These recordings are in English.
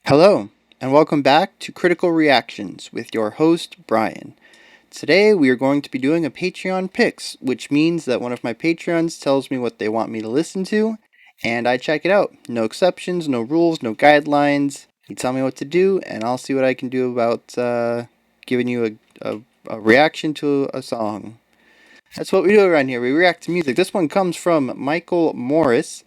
Hello, and welcome back to Critical Reactions with your host, Bryan. Today we are going to be doing a Patreon Picks, which means that one of my Patreons tells me what they want me to listen to, and I check it out. No exceptions, no rules, no guidelines. You tell me what to do, and I'll see what I can do about giving you a reaction to a song. That's what we do around here. We react to music. This one comes from Michael Morris.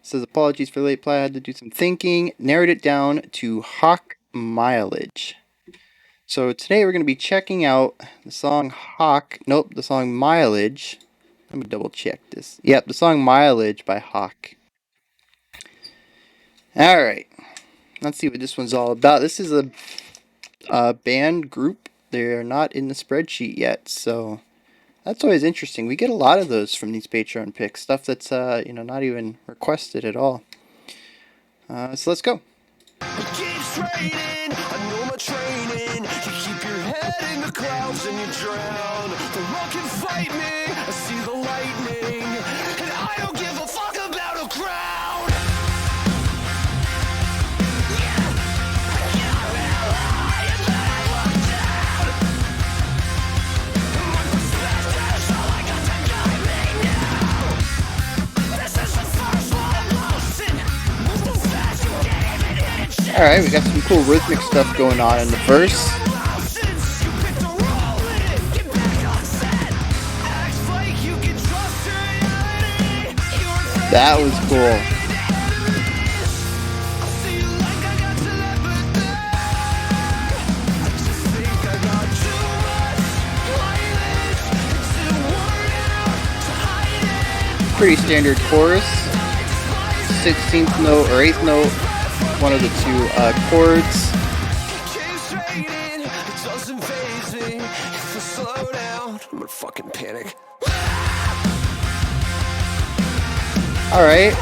Says apologies for the late play. I had to do some thinking. Narrowed it down to Hawk Mileage. So today we're going to be checking out the song Hawk. Nope, the song Mileage. Let me double check this. Yep, the song Mileage by Hawk. Alright, let's see what this one's all about. This is a band group. They're not in the spreadsheet yet, so that's always interesting. We get a lot of those from these Patreon picks. Stuff that's, not even requested at all. So let's go. Keep straining, I know my training. You keep your head in the clouds and you drown. The rock can fight me, I see the lightning, and I don't give a fuck about a crowd. Alright, we got some cool rhythmic stuff going on in the verse. That was cool. Pretty standard chorus. 16th note or 8th note. One of the two chords. I'm gonna fucking panic. Alright.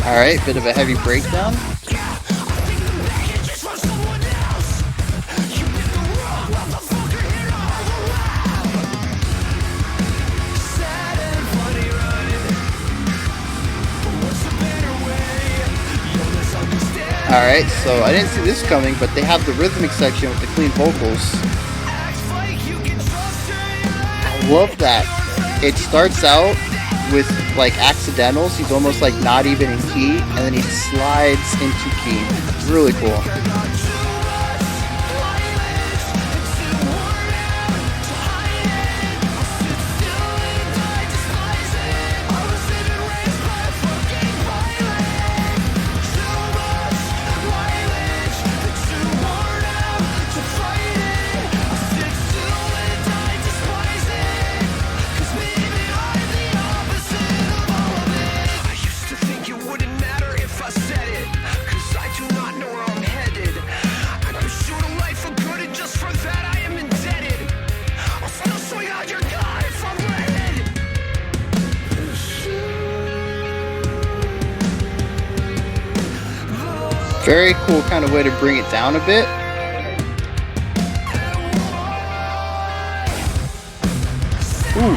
Alright, bit of a heavy breakdown. Alright, so I didn't see this coming, but they have the rhythmic section with the clean vocals. I love that. It starts out with like accidentals. He's almost like not even in key, and then he slides into key. It's really cool. Very cool kind of way to bring it down a bit. Ooh.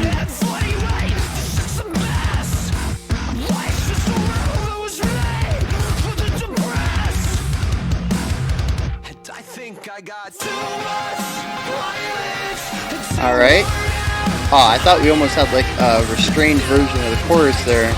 Alright. Oh, I thought we almost had like a restrained version of the chorus there.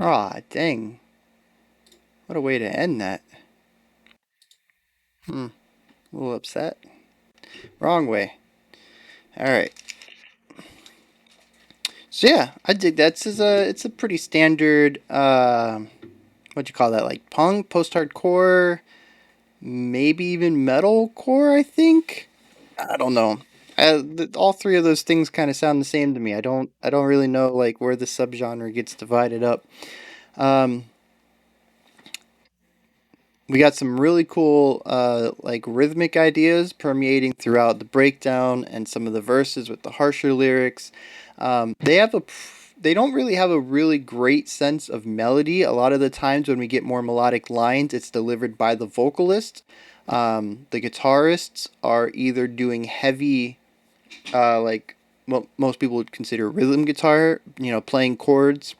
Aw, dang. What a way to end that. A little upset. Wrong way. Alright. So yeah, I dig that. It's a pretty standard, what'd you call that? Like punk, post-hardcore, maybe even metalcore, I think? I don't know. all three of those things kind of sound the same to me. I don't really know like where the subgenre gets divided up. Um, we got some really cool like rhythmic ideas permeating throughout the breakdown and some of the verses with the harsher lyrics. They don't really have a really great sense of melody. A lot of the times when we get more melodic lines, it's delivered by the vocalist. The guitarists are either doing heavy, like what most people would consider rhythm guitar, playing chords.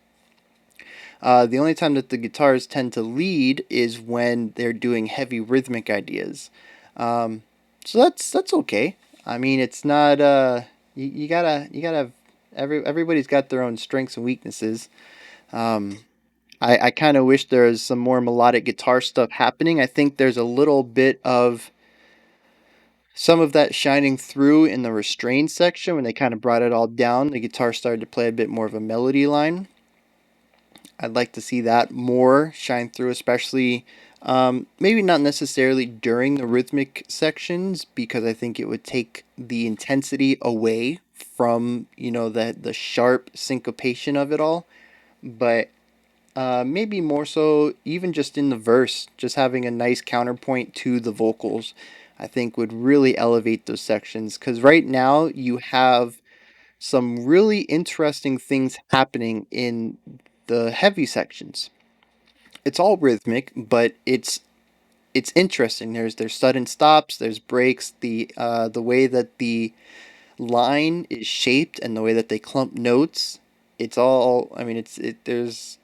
The only time that the guitars tend to lead is when they're doing heavy rhythmic ideas. Um, so that's okay. I mean, it's not. You gotta have everybody's got their own strengths and weaknesses. Um, I kind of wish there was some more melodic guitar stuff happening. I think there's a little bit of some of that shining through in the restrained section when they kind of brought it all down. The guitar started to play a bit more of a melody line. I'd like to see that more shine through, especially maybe not necessarily during the rhythmic sections, because I think it would take the intensity away from the sharp syncopation of it all. But maybe more so, even just in the verse, just having a nice counterpoint to the vocals, I think would really elevate those sections. Because right now you have some really interesting things happening in the heavy sections. It's all rhythmic, but it's interesting. There's sudden stops, there's breaks, the way that the line is shaped and the way that they clump notes. It's all. I mean, there's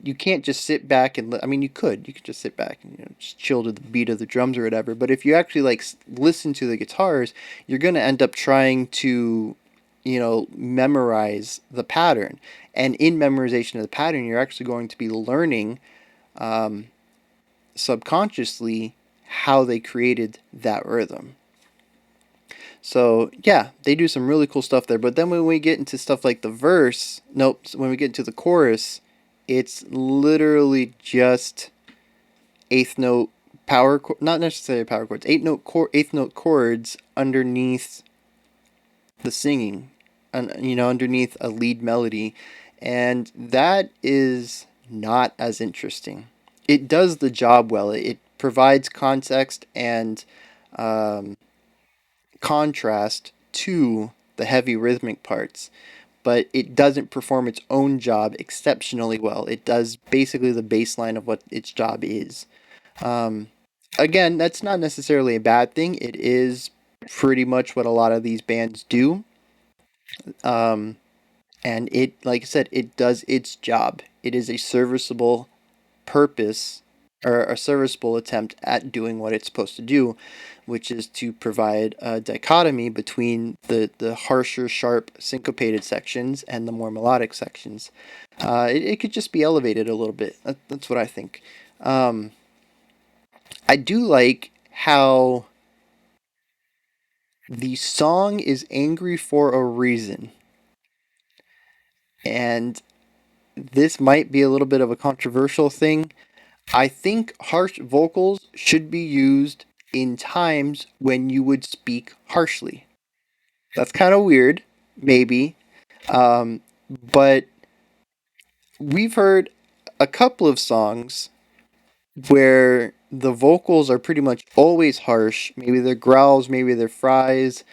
you can't just sit back and I mean you could just sit back and just chill to the beat of the drums or whatever, but if you actually like listen to the guitars, you're going to end up trying to memorize the pattern, and in memorization of the pattern you're actually going to be learning um, subconsciously how they created that rhythm. So yeah, they do some really cool stuff there. But then when we get into stuff like the verse, nope, when we get into the chorus, it's literally just eighth note not necessarily power chords, eighth note chords underneath the singing, and underneath a lead melody, and that is not as interesting. It does the job well. It provides context and um, contrast to the heavy rhythmic parts, but it doesn't perform its own job exceptionally well. It does basically the baseline of what its job is. Um, Again, that's not necessarily a bad thing. It is pretty much what a lot of these bands do. Um, and it, like I said, it does its job. It is a serviceable purpose or a serviceable attempt at doing what it's supposed to do, which is to provide a dichotomy between the harsher, sharp, syncopated sections and the more melodic sections. It could just be elevated a little bit. That's what I think. Um, I do like how the song is angry for a reason. And this might be a little bit of a controversial thing. I think harsh vocals should be used in times when you would speak harshly. That's kind of weird, maybe. Um, but we've heard a couple of songs where the vocals are pretty much always harsh. Maybe they're growls, maybe they're fries,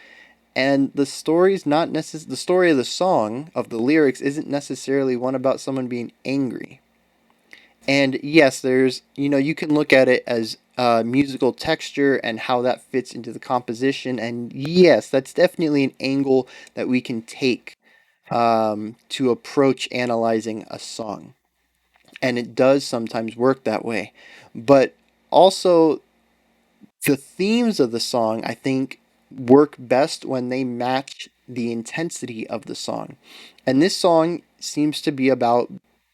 and the story's not the story of the song of the lyrics isn't necessarily one about someone being angry. And yes, there's you can look at it as musical texture and how that fits into the composition, and yes, that's definitely an angle that we can take to approach analyzing a song, and it does sometimes work that way. But also, the themes of the song, I think, work best when they match the intensity of the song. And this song seems to be about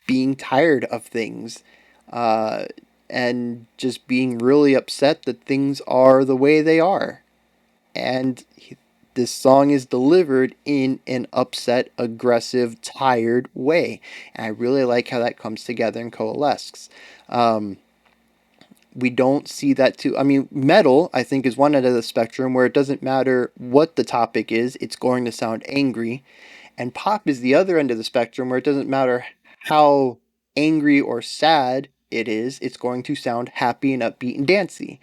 being tired of things uh, and just being really upset that things are the way they are. And this song is delivered in an upset, aggressive, tired way. And I really like how that comes together and coalesces. Um, we don't see that too. I mean, metal, I think, is one end of the spectrum where it doesn't matter what the topic is, it's going to sound angry. And pop is the other end of the spectrum where it doesn't matter how angry or sad it is, it's going to sound happy and upbeat and dancey.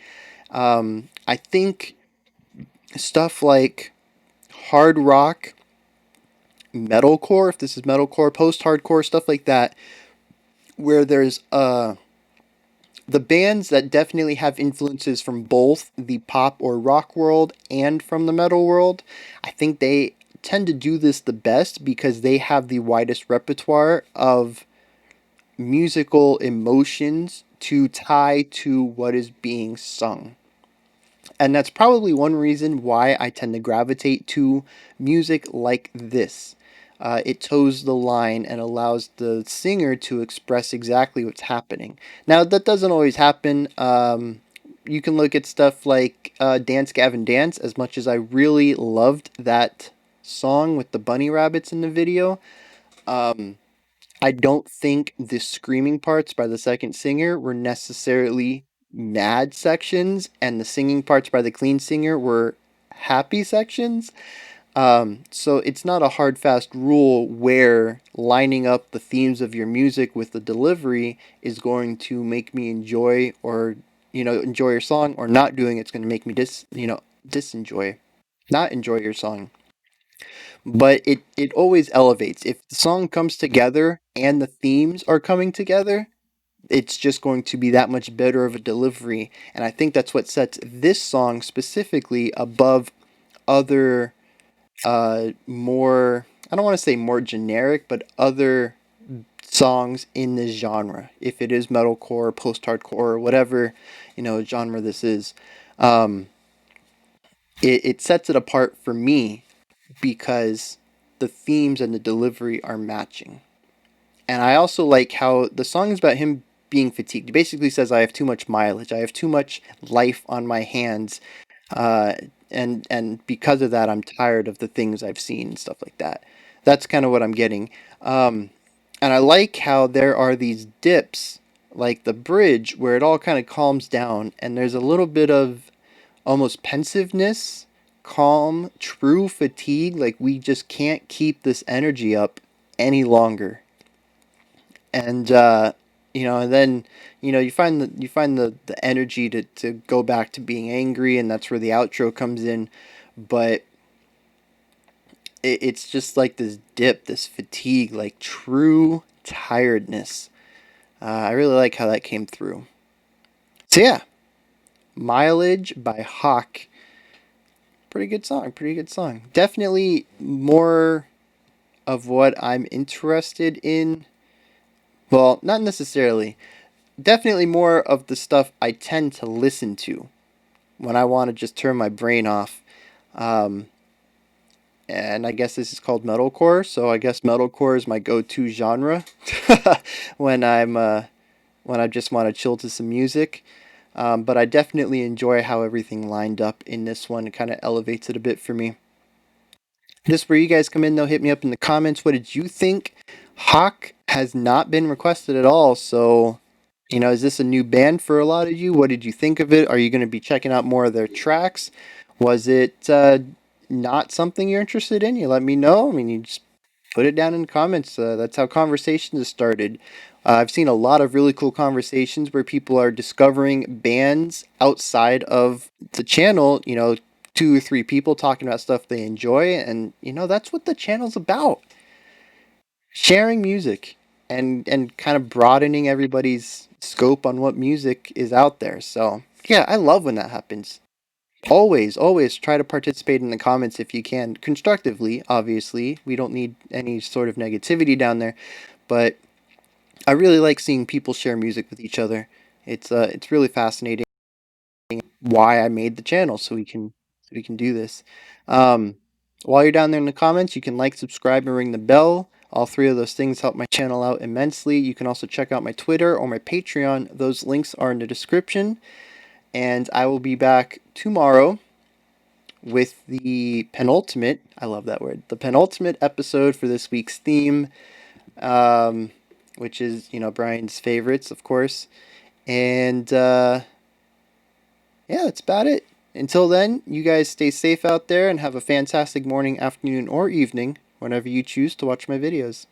I think stuff like hard rock, metalcore, if this is metalcore, post hardcore, stuff like that, where there's the bands that definitely have influences from both the pop or rock world and from the metal world, I think they tend to do this the best because they have the widest repertoire of musical emotions to tie to what is being sung. And that's probably one reason why I tend to gravitate to music like this. It toes the line and allows the singer to express exactly what's happening. Now, that doesn't always happen. You can look at stuff like Dance Gavin Dance, as much as I really loved that song with the bunny rabbits in the video. I don't think the screaming parts by the second singer were necessarily mad sections, and the singing parts by the clean singer were happy sections. So it's not a hard, fast rule where lining up the themes of your music with the delivery is going to make me enjoy or, enjoy your song, or not doing it's going to make me disenjoy, not enjoy your song. But it always elevates. If the song comes together and the themes are coming together, it's just going to be that much better of a delivery. And I think that's what sets this song specifically above other more, I don't want to say more generic, but other songs in this genre. If it is metalcore, post-hardcore, whatever, genre this is. Um, it sets it apart for me because the themes and the delivery are matching. And I also like how the song is about him being fatigued. He basically says, I have too much mileage. I have too much life on my hands. Uh, and because of that, I'm tired of the things I've seen and stuff like that. That's kind of what I'm getting. And I like how there are these dips, like the bridge, where it all kind of calms down. And there's a little bit of almost pensiveness, calm, true fatigue. Like we just can't keep this energy up any longer. And and then you find the energy to go back to being angry, and that's where the outro comes in. But it's just like this dip, this fatigue, like true tiredness. I really like how that came through. So yeah, Mileage by Hawk. Pretty good song. Pretty good song. Definitely more of what I'm interested in. Well, not necessarily. Definitely more of the stuff I tend to listen to when I want to just turn my brain off. Um, and I guess this is called metalcore, so I guess metalcore is my go-to genre when when I just want to chill to some music. But I definitely enjoy how everything lined up in this one. It kind of elevates it a bit for me. This is where you guys come in, though. Hit me up in the comments. What did you think? Hawk has not been requested at all, so is this a new band for a lot of you? What did you think of it? Are you going to be checking out more of their tracks? Was it not something you're interested in? You let me know. I mean, you just put it down in the comments. That's how conversations are started. I've seen a lot of really cool conversations where people are discovering bands outside of the channel, two or three people talking about stuff they enjoy, and that's what the channel's about. Sharing music and kind of broadening everybody's scope on what music is out there. So, yeah, I love when that happens. Always try to participate in the comments if you can, constructively, obviously. We don't need any sort of negativity down there, but I really like seeing people share music with each other. It's really fascinating why I made the channel so we can do this. Um, while you're down there in the comments, you can like, subscribe, and ring the bell. All three of those things help my channel out immensely. You can also check out my Twitter or my Patreon. Those links are in the description. And I will be back tomorrow with the penultimate, I love that word, the penultimate episode for this week's theme, which is, Brian's favorites, of course. And yeah, that's about it. Until then, you guys stay safe out there and have a fantastic morning, afternoon, or evening whenever you choose to watch my videos.